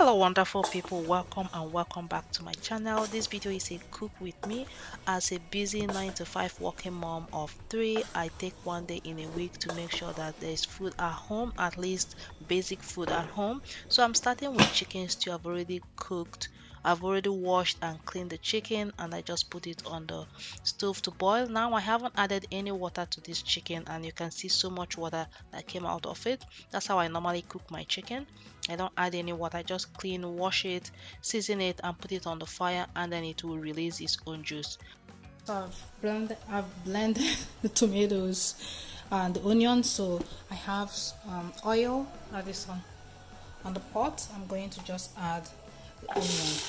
Hello wonderful people, welcome and welcome back to my channel. This video is a cook with me. As a busy 9 to 5 working mom of 3, I take one day in a week to make sure that there's food at home, at least basic food at home. So I'm starting with chicken stew. I've already washed and cleaned the chicken, and I just put it on the stove to boil. Now I haven't added any water to this chicken, and you can see so much water that came out of it. That's how I normally cook my chicken. I don't add any water, I just clean, wash it, season it, and put it on the fire, and then it will release its own juice. So I've blended the tomatoes and the onions. So I have oil at this one on the pot. I'm going to just add the onion.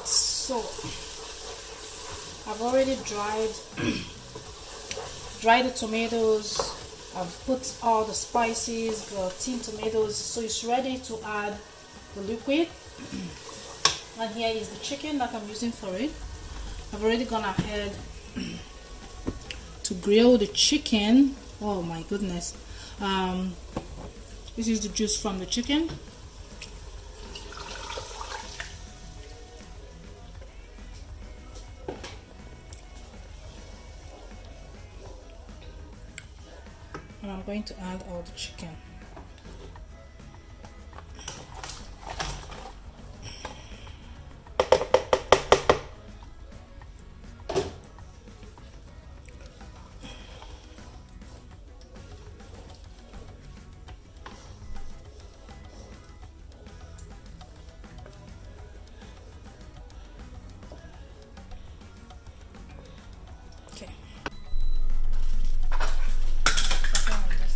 So I've already dried the tomatoes. I've put all the spices, the tin tomatoes, so it's ready to add the liquid. And here is the chicken that I'm using for it. I've already gone ahead to grill the chicken. Oh my goodness. This is the juice from the chicken. And I'm going to add all the chicken. Okay.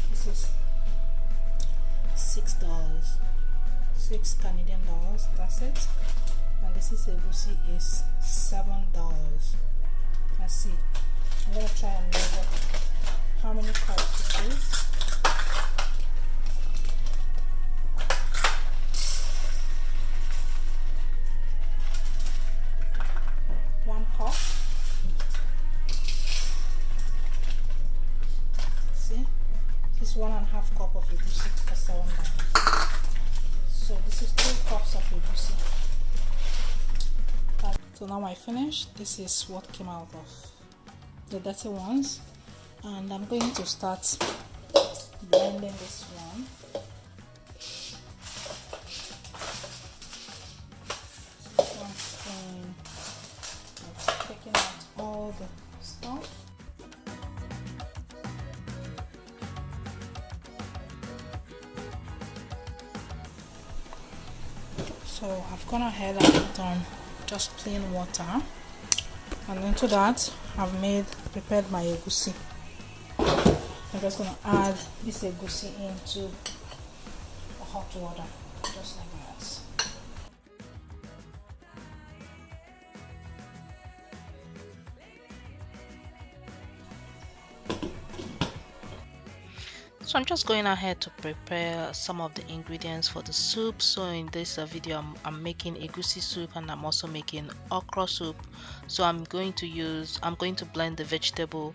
This is $6, $6 Canadian, that's it. And this is egusi is $7. Let's see. I'm gonna try and measure how many cups this is. One cup. See, this is 1.5 cup of egusi for $7. So this is 2 cups of egusi. So now I finished. This is what came out of the dirty ones, and I'm going to start blending this one. One spoon of taking out all the stuff. So I've gone ahead and put on just plain water, and into that I've prepared my egusi. I'm just going to add this egusi into the hot water, just like that. So I'm just going ahead to prepare some of the ingredients for the soup. So in this video I'm making egusi soup, and I'm also making okra soup. So I'm going to blend the vegetable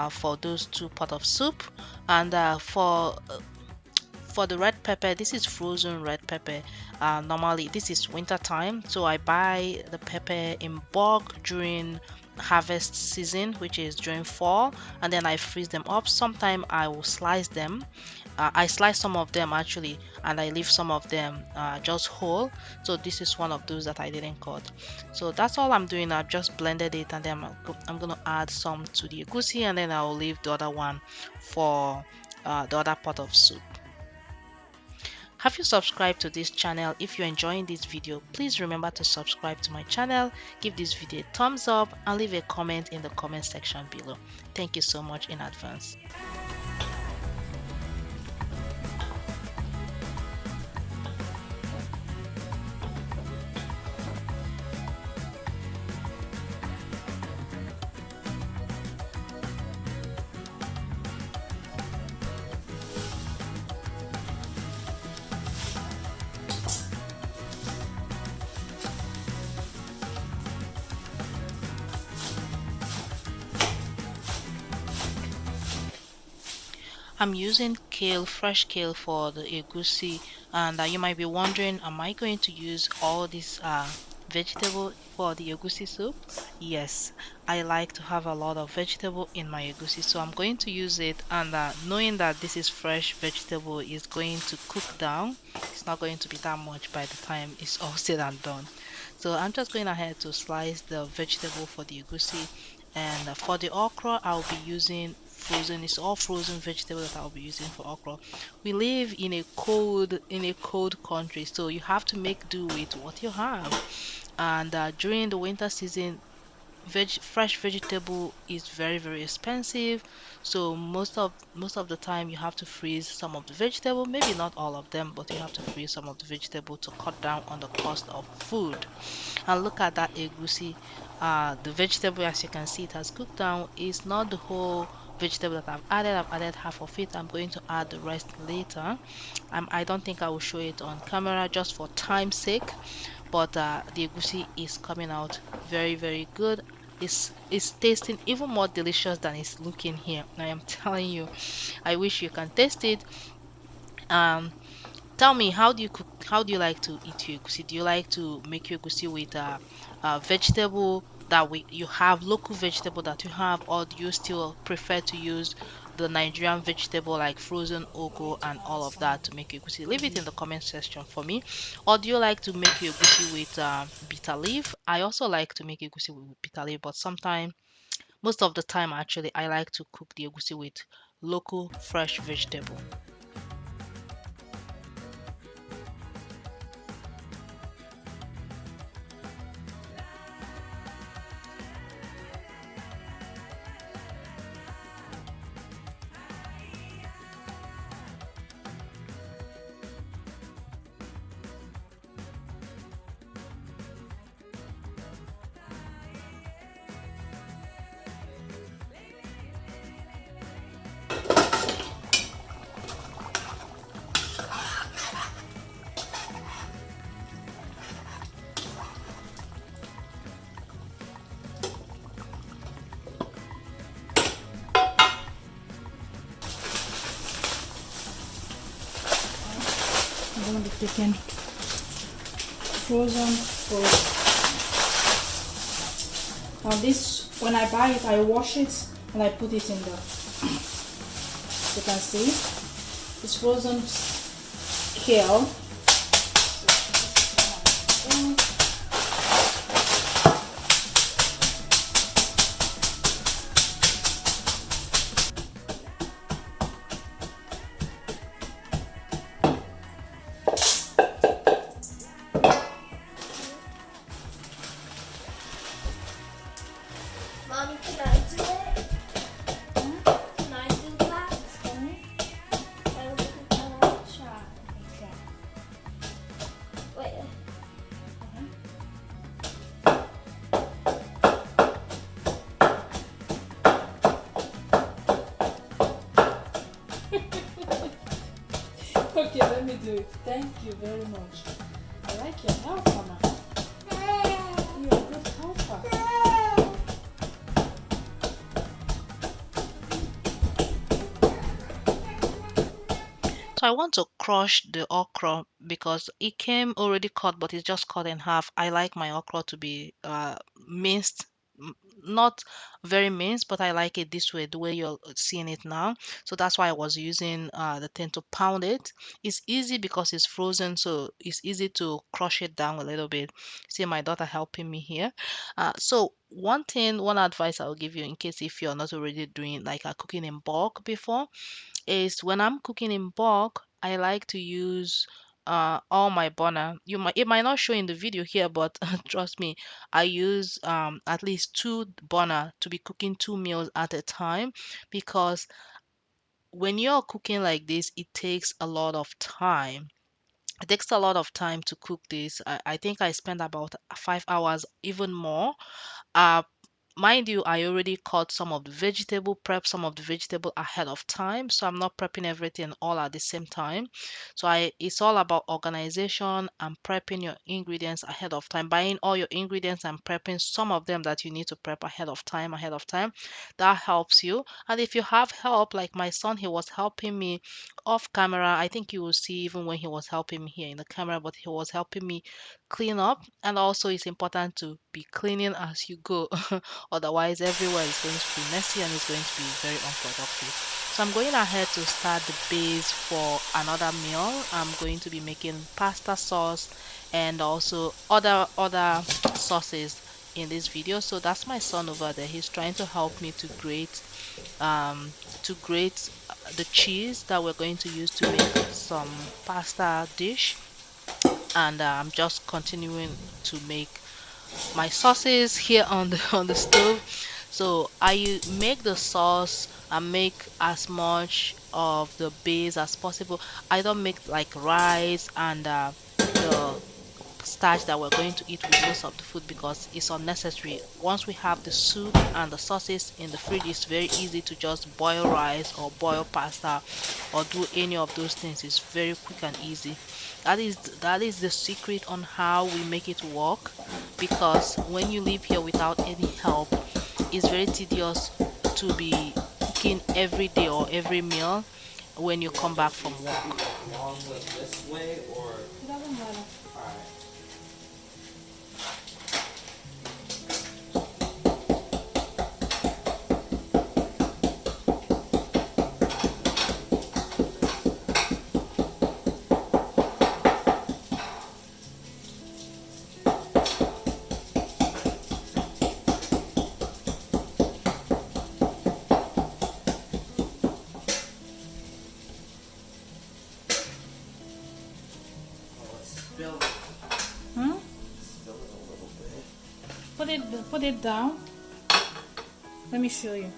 for those 2 pots of soup. And for the red pepper, this is frozen red pepper. Normally this is winter time, so I buy the pepper in bulk during harvest season, which is during fall, and then I freeze them up. Sometime I will slice them. I slice some of them actually, and I leave some of them just whole. So this is one of those that I didn't cut. So that's all I'm doing. I've just blended it, and then I'm gonna add some to the egusi, and then I'll leave the other one for the other pot of soup. Have you subscribed to this channel? If you're enjoying this video, please remember to subscribe to my channel, give this video a thumbs up, and leave a comment in the comment section below. Thank you so much in advance. I'm using kale, fresh kale for the egusi, and you might be wondering, am I going to use all these vegetable for the egusi soup? Yes, I like to have a lot of vegetable in my egusi, so I'm going to use it, and knowing that this is fresh vegetable is going to cook down. It's not going to be that much by the time it's all said and done. So I'm just going ahead to slice the vegetable for the egusi, and for the okra I'll be using frozen. It's all frozen vegetable that I'll be using for okra. We live in a cold country, so you have to make do with what you have. And during the winter season, fresh vegetable is very expensive, so most of the time you have to freeze some of the vegetable, maybe not all of them, but you have to freeze some of the vegetable to cut down on the cost of food. And look at that egusi. The vegetable, as you can see, it has cooked down. It's not the whole vegetable that I've added half of it. I'm going to add the rest later. I don't think I will show it on camera just for time's sake, but the egusi is coming out very good. It's tasting even more delicious than it's looking here. I am telling you, I wish you can taste it. um Tell me, how do you cook? How do you like to eat your egusi? Do you like to make your egusi with vegetable that you have, local vegetable that you have, or do you still prefer to use the Nigerian vegetable like frozen ugu and all of that to make your egusi? Leave it in the comment section for me. Or do you like to make your egusi with bitter leaf? I also like to make egusi with bitter leaf, but sometimes, most of the time actually, I like to cook the egusi with local fresh vegetable. I'm going to be taking frozen fruit. Now this, when I buy it, I wash it and I put it in the, you can see, it's frozen kale. Mommy, can I do it? Can I do that? I want to try. Wait. Okay, let me do it. Thank you very much. I like your help, Mama. You're a good helper. So I want to crush the okra because it came already cut, but it's just cut in half. I like my okra to be minced not very minced, but I like it this way, the way you're seeing it now. So that's why I was using the thing to pound it. It's easy because it's frozen, so it's easy to crush it down a little bit. See my daughter helping me here. So one thing, one advice I'll give you in case if you're not already doing like a cooking in bulk before, is when I'm cooking in bulk, I like to use all my burner. It might not show in the video here, but trust me, I use at least two burner to be cooking two meals at a time, because when you're cooking like this, it takes a lot of time. It takes a lot of time to cook this. I think I spend about 5 hours, even more. Uh, Mind you, I already cut some of the vegetable, prep some of the vegetable ahead of time, so I'm not prepping everything all at the same time. So it's all about organization and prepping your ingredients ahead of time, buying all your ingredients and prepping some of them that you need to prep ahead of time. That helps you. And if you have help, like my son, he was helping me off camera. I think you will see even when he was helping me here in the camera, but he was helping me clean up. And also, it's important to be cleaning as you go. Otherwise, everywhere is going to be messy and it's going to be very unproductive. So I'm going ahead to start the base for another meal. I'm going to be making pasta sauce and also other sauces in this video. So that's my son over there. He's trying to help me um to grate the cheese that we're going to use to make some pasta dish. And I'm just continuing to make my sauces here on the on the stove. So I make the sauce and make as much of the base as possible. I don't make like rice and the starch that we're going to eat with most of the food because it's unnecessary. Once we have the soup and the sauces in the fridge, it's very easy to just boil rice or boil pasta or do any of those things. It's very quick and easy. That is the secret on how we make it work, because when you live here without any help, it's very tedious to be cooking every day or every meal when you come back from work. Long like this way or It doesn't matter. alright. Oh, let's spill it. Hmm? Spill it a little bit. Put it down. Let me show you.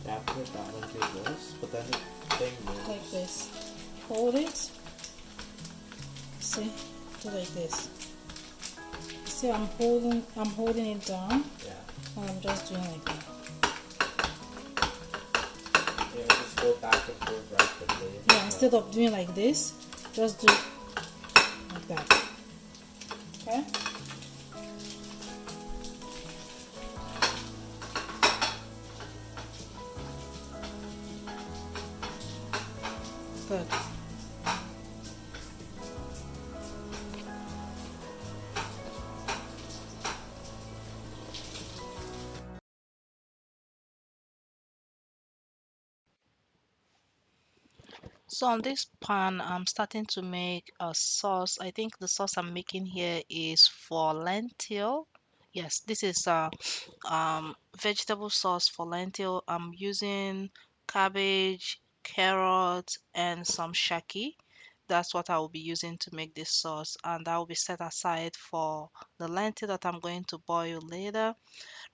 Yeah, put it down into this, but then the thing moves. Like this. Hold it. See? Do like this. See, I'm holding it down, Yeah. and I'm just doing like that. Yeah, just go back and forth rapidly. Yeah, instead of doing like this, just do like that. Okay? Good. So on this pan, I'm starting to make a sauce. I think the sauce I'm making here is for lentil. Yes, this is vegetable sauce for lentil. I'm using cabbage, carrot, and some shaki. That's what I will be using to make this sauce, and that will be set aside for the lentil that I'm going to boil later.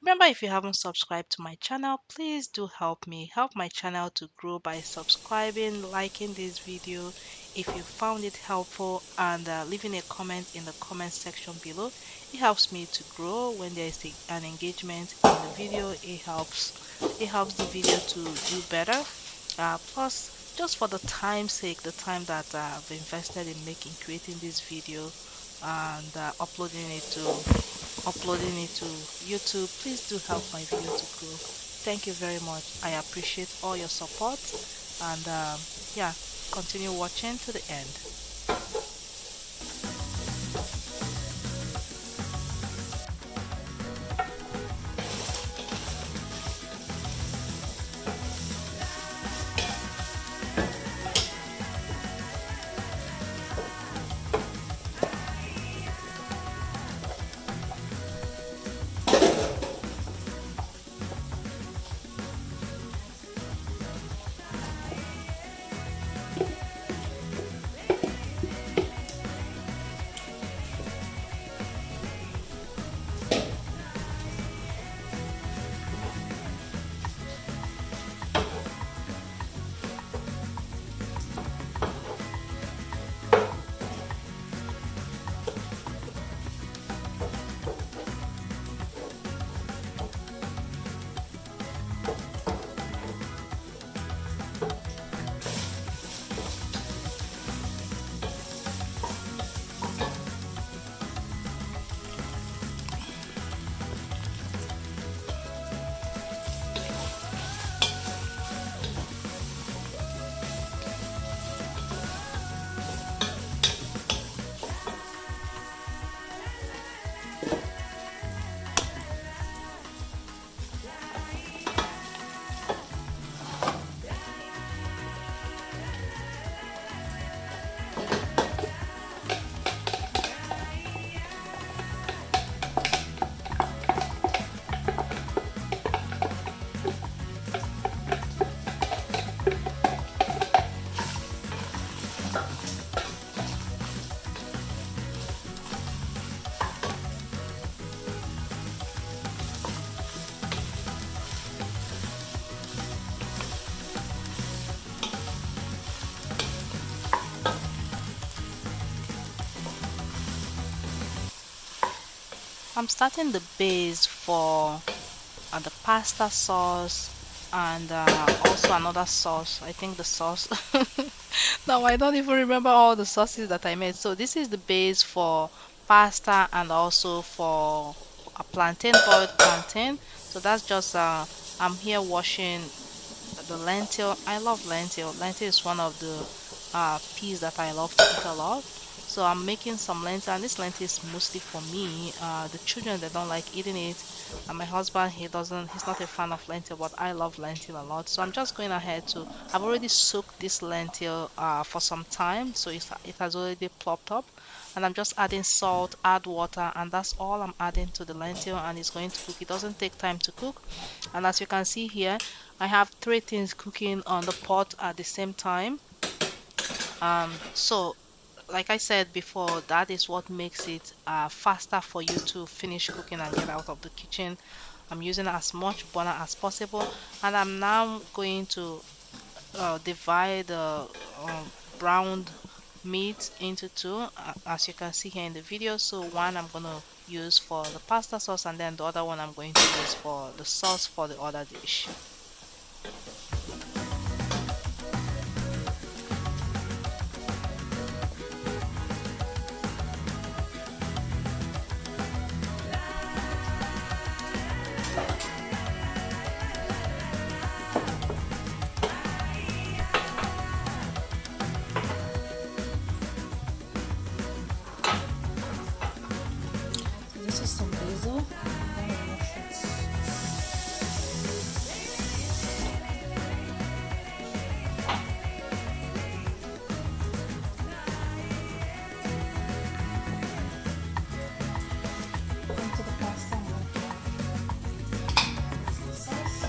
Remember, if you haven't subscribed to my channel, please do help my channel to grow by subscribing, liking this video if you found it helpful, and leaving a comment in the comment section below. It helps me to grow. When there is an engagement in the video, it helps the video to do better. Plus, just for the time's sake, the time that I've invested in creating this video and uploading it to YouTube, please do help my video to grow. Thank you very much. I appreciate all your support, and yeah, continue watching to the end. I'm starting the base for the pasta sauce and also another sauce. I think the sauce. Now I don't even remember all the sauces that I made. So this is the base for pasta and also for a plantain, boiled plantain. So that's just I'm here washing the lentil. I love lentil. Lentil is one of the peas that I love to eat a lot. So I'm making some lentil, and this lentil is mostly for me. The children they don't like eating it, and my husband he's not a fan of lentil, but I love lentil a lot. So I'm just going ahead to. I've already soaked this lentil for some time, so it has already plopped up, and I'm just adding salt, add water, and that's all I'm adding to the lentil, and it's going to cook. It doesn't take time to cook, and as you can see here. I have three things cooking on the pot at the same time. So like I said before, that is what makes it faster for you to finish cooking and get out of the kitchen. I'm using as much butter as possible, and I'm now going to divide the browned meat into two, as you can see here in the video. So one I'm gonna use for the pasta sauce, and then the other one I'm going to use for the sauce for the other dish. So this is some basil. I'm gonna wash it. Into the pasta. I'm gonna put the sauce.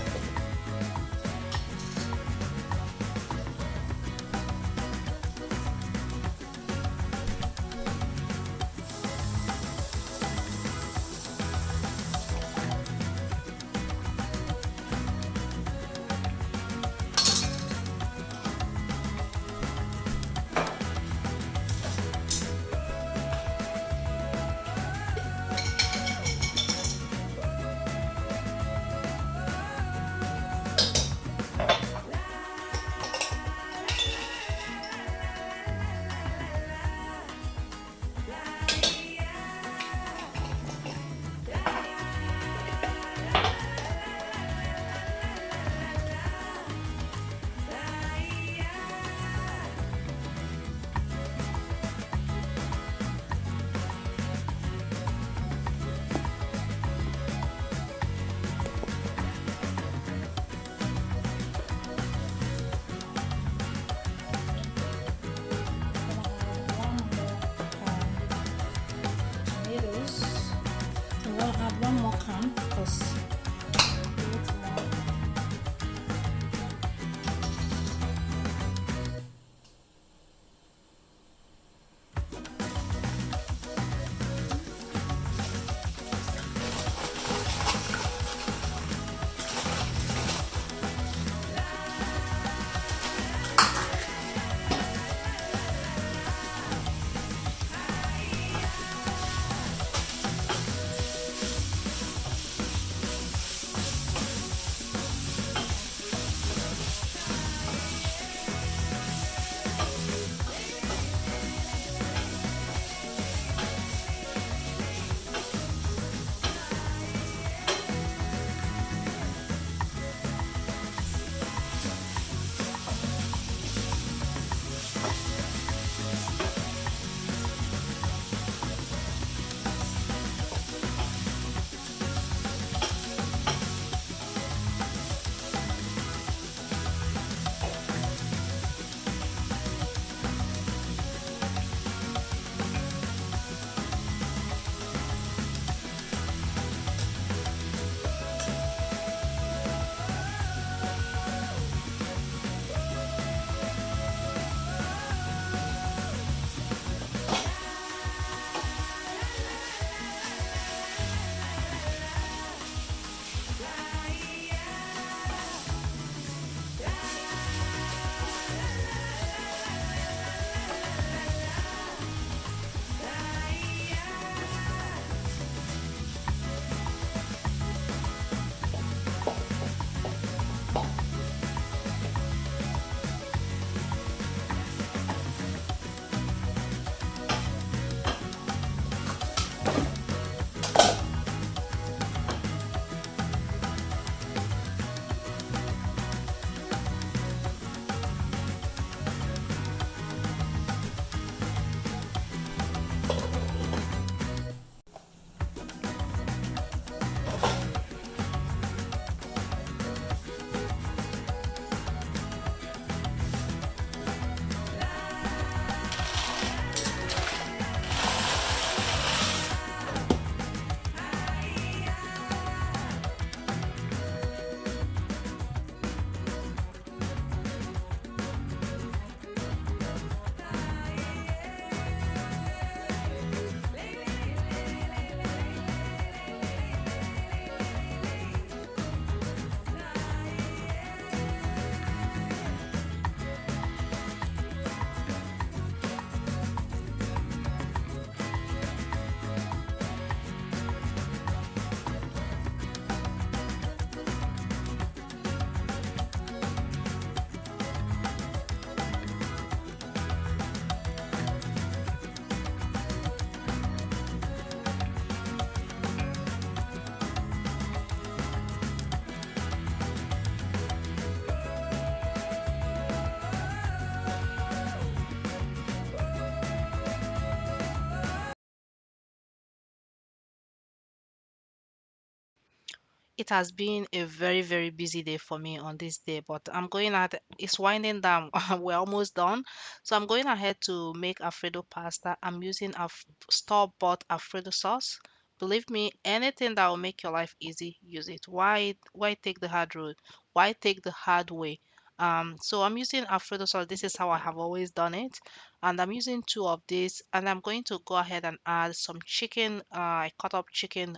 Tomatoes. I'm gonna add one more can because we need more. It has been a very busy day for me on this day, but I'm going at it's winding down. We're almost done. So I'm going ahead to make Alfredo pasta. I'm using a store-bought Alfredo sauce. Believe me, anything that will make your life easy, use it. Why take the hard road? Why take the hard way? So I'm using Alfredo sauce. This is how I have always done it. And I'm using two of these, and I'm going to go ahead and add some chicken. I cut up chicken.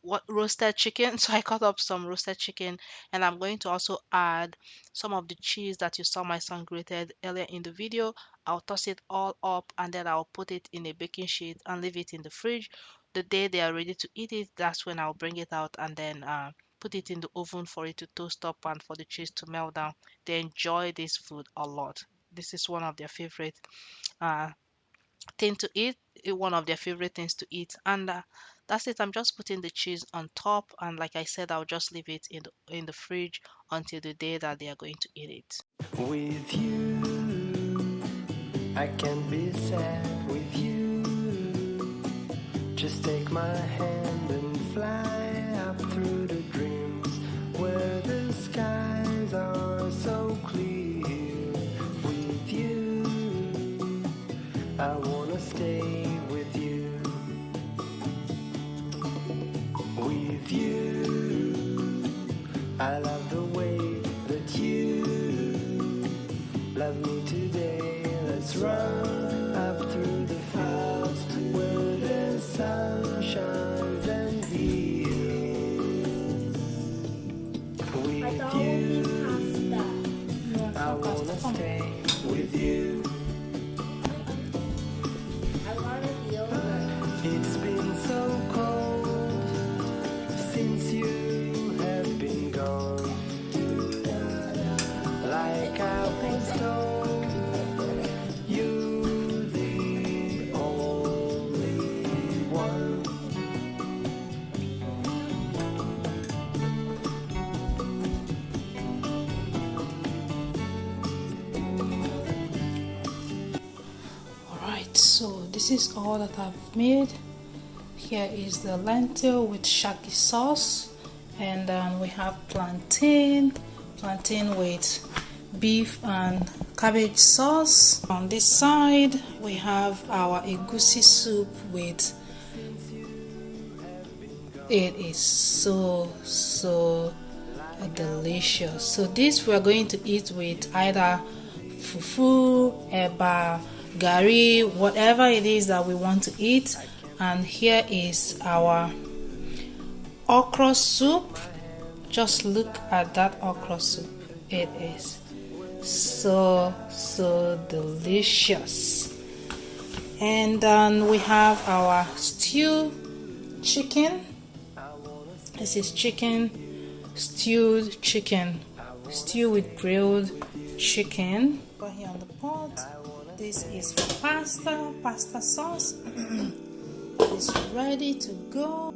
What roasted chicken. So I cut up some roasted chicken, and I'm going to also add some of the cheese that you saw my son grated earlier in the video. I'll toss it all up, and then I'll put it in a baking sheet and leave it in the fridge. The day they are ready to eat it, that's when I'll bring it out and then put it in the oven for it to toast up and for the cheese to melt down. They enjoy this food a lot. This is one of their favorite uh, thing to eat, one of their favorite things to eat. And that's it. I'm just putting the cheese on top, and like I said, I'll just leave it in the fridge until the day that they are going to eat it. With you, I can be sad with you. Just take my hand and fly up through the dreams where the skies are so clear. With you, I wanna stay with you. With you, I love the way that you love me today. Let's run up through the fields where the sun shines and heals. With you, I wanna stay with you. It's been so cold since you have been gone. Like I was told, you're the only one. Alright, so this is all that I've made. Here is the lentil with shaki sauce, and then we have plantain with beef and cabbage sauce. On this side we have our egusi soup with, it is so delicious. So this we're going to eat with either fufu, eba, gari, whatever it is that we want to eat. And here is our okra soup. Just look at that okra soup. It is so delicious. And then we have our stew chicken. This is stewed chicken, stew with grilled chicken. Got here on the pot. This is for pasta sauce. It's ready to go.